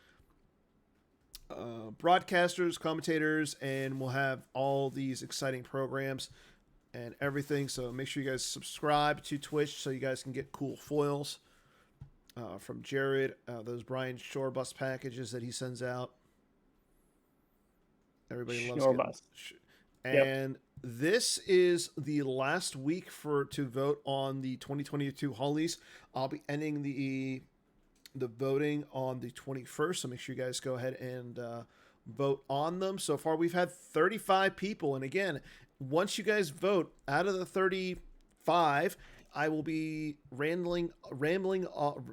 broadcasters, commentators, and we'll have all these exciting programs and everything. So make sure you guys subscribe to Twitch so you guys can get cool foils from Jared, those Brian Shore bus packages that he sends out. Everybody loves Shore getting, bus. and this is the last week to vote on the 2022 Hollies. I'll be ending the voting on the 21st, so make sure you guys go ahead and vote on them. So far, we've had 35 people, and again, once you guys vote, out of the 35, I will be raffling off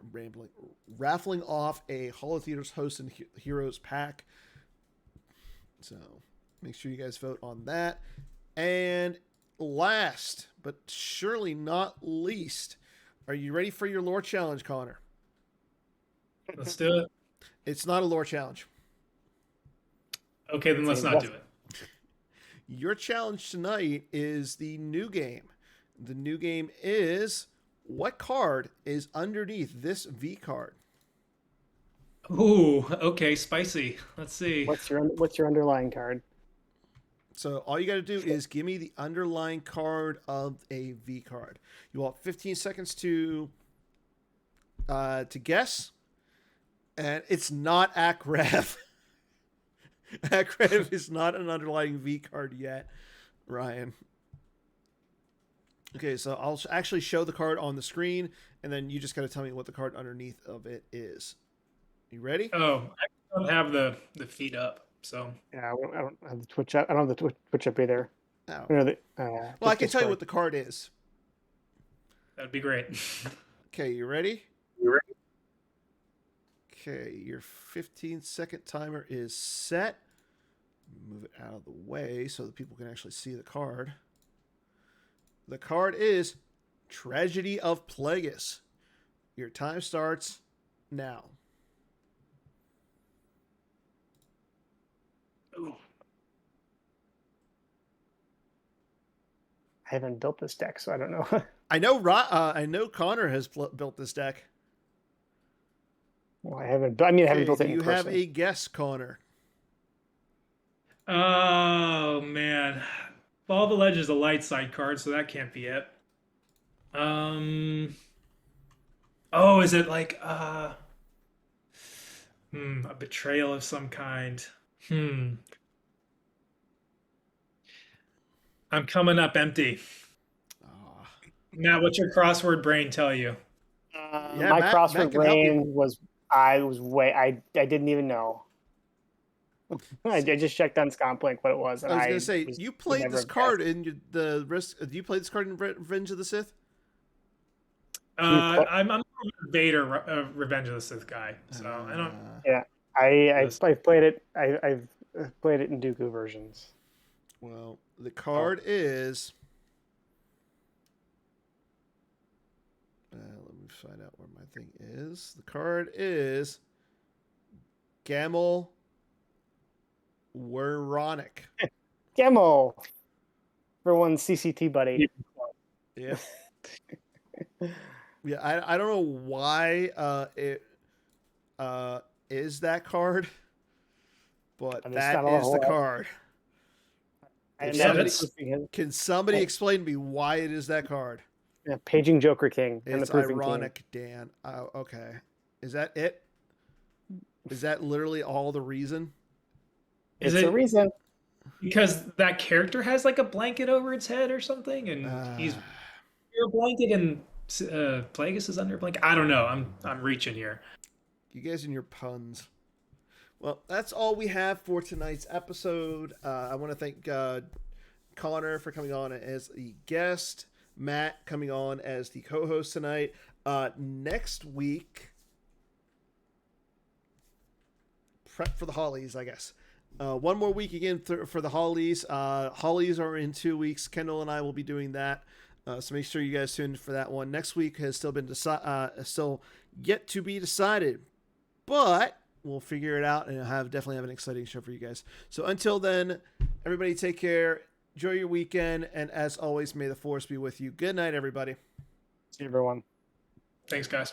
a Holotheatre's Hosts and Heroes pack. So make sure you guys vote on that. And last, but surely not least, are you ready for your lore challenge, Connor? Let's do it. It's not a lore challenge. Okay, then let's not do it. Your challenge tonight is the new game. The new game is, what card is underneath this V card? Ooh, okay, spicy. Let's see. What's your underlying card? So all you got to do is give me the underlying card of a V card. You want 15 seconds to guess, and it's not Akrev. Akrev is not an underlying V card yet, Ryan. Okay, so I'll actually show the card on the screen, and then you just got to tell me what the card underneath of it is. You ready? Oh, I don't have the feed up, so Yeah, I don't have the Twitch up. I don't have the Twitch up either. Oh. Well, I can tell you what the card is. that'd be great. Okay, you ready? You ready? Okay, your 15-second timer is set. Move it out of the way so that people can actually see the card. The card is Tragedy of Plagueis. Your time starts now. Ooh. I haven't built this deck, so I don't know. I know Connor has built this deck. Well, I haven't. I mean, I haven't built it. Do you have a guess, Connor? Oh man, Ball of the Ledge is a light side card, so that can't be it. Oh, is it like a betrayal of some kind? I'm coming up empty. Matt, what's your crossword brain tell you? Yeah, My Matt crossword can help you. brain was I didn't even know. I just checked on Scomplink what it was. And I was going to say, you played this card guessed. in the risk. Do you play this card in Revenge of the Sith? I'm a Vader Revenge of the Sith guy, so I don't. Yeah, I've played it. I've played it in Dooku versions. Well, the card is. Let me me find out where my thing is. The card is Gamel Weronic. Gemo. For one CCT buddy. Yeah. Yeah, I don't know why it is that card, but that is the card. Can somebody explain to me why it is that card? Yeah, Paging Joker King. It's ironic, Dan. Okay. Is that it? Is that literally all the reason? It's a reason. Because that character has like a blanket over its head or something, and he's under a blanket, and Plagueis is under a blanket. I don't know. I'm reaching here. You guys and your puns. Well, that's all we have for tonight's episode. I want to thank Connor for coming on as the guest, Matt coming on as the co-host tonight. Next week, prep for the Hollies, I guess. One more week again for the Hollies. Hollies are in 2 weeks. Kendall and I will be doing that. So make sure you guys tune in for that one. Next week has still been still yet to be decided, but we'll figure it out and definitely have an exciting show for you guys. So until then, everybody take care. Enjoy your weekend. And as always, may the force be with you. Good night, everybody. See you, everyone. Thanks, guys.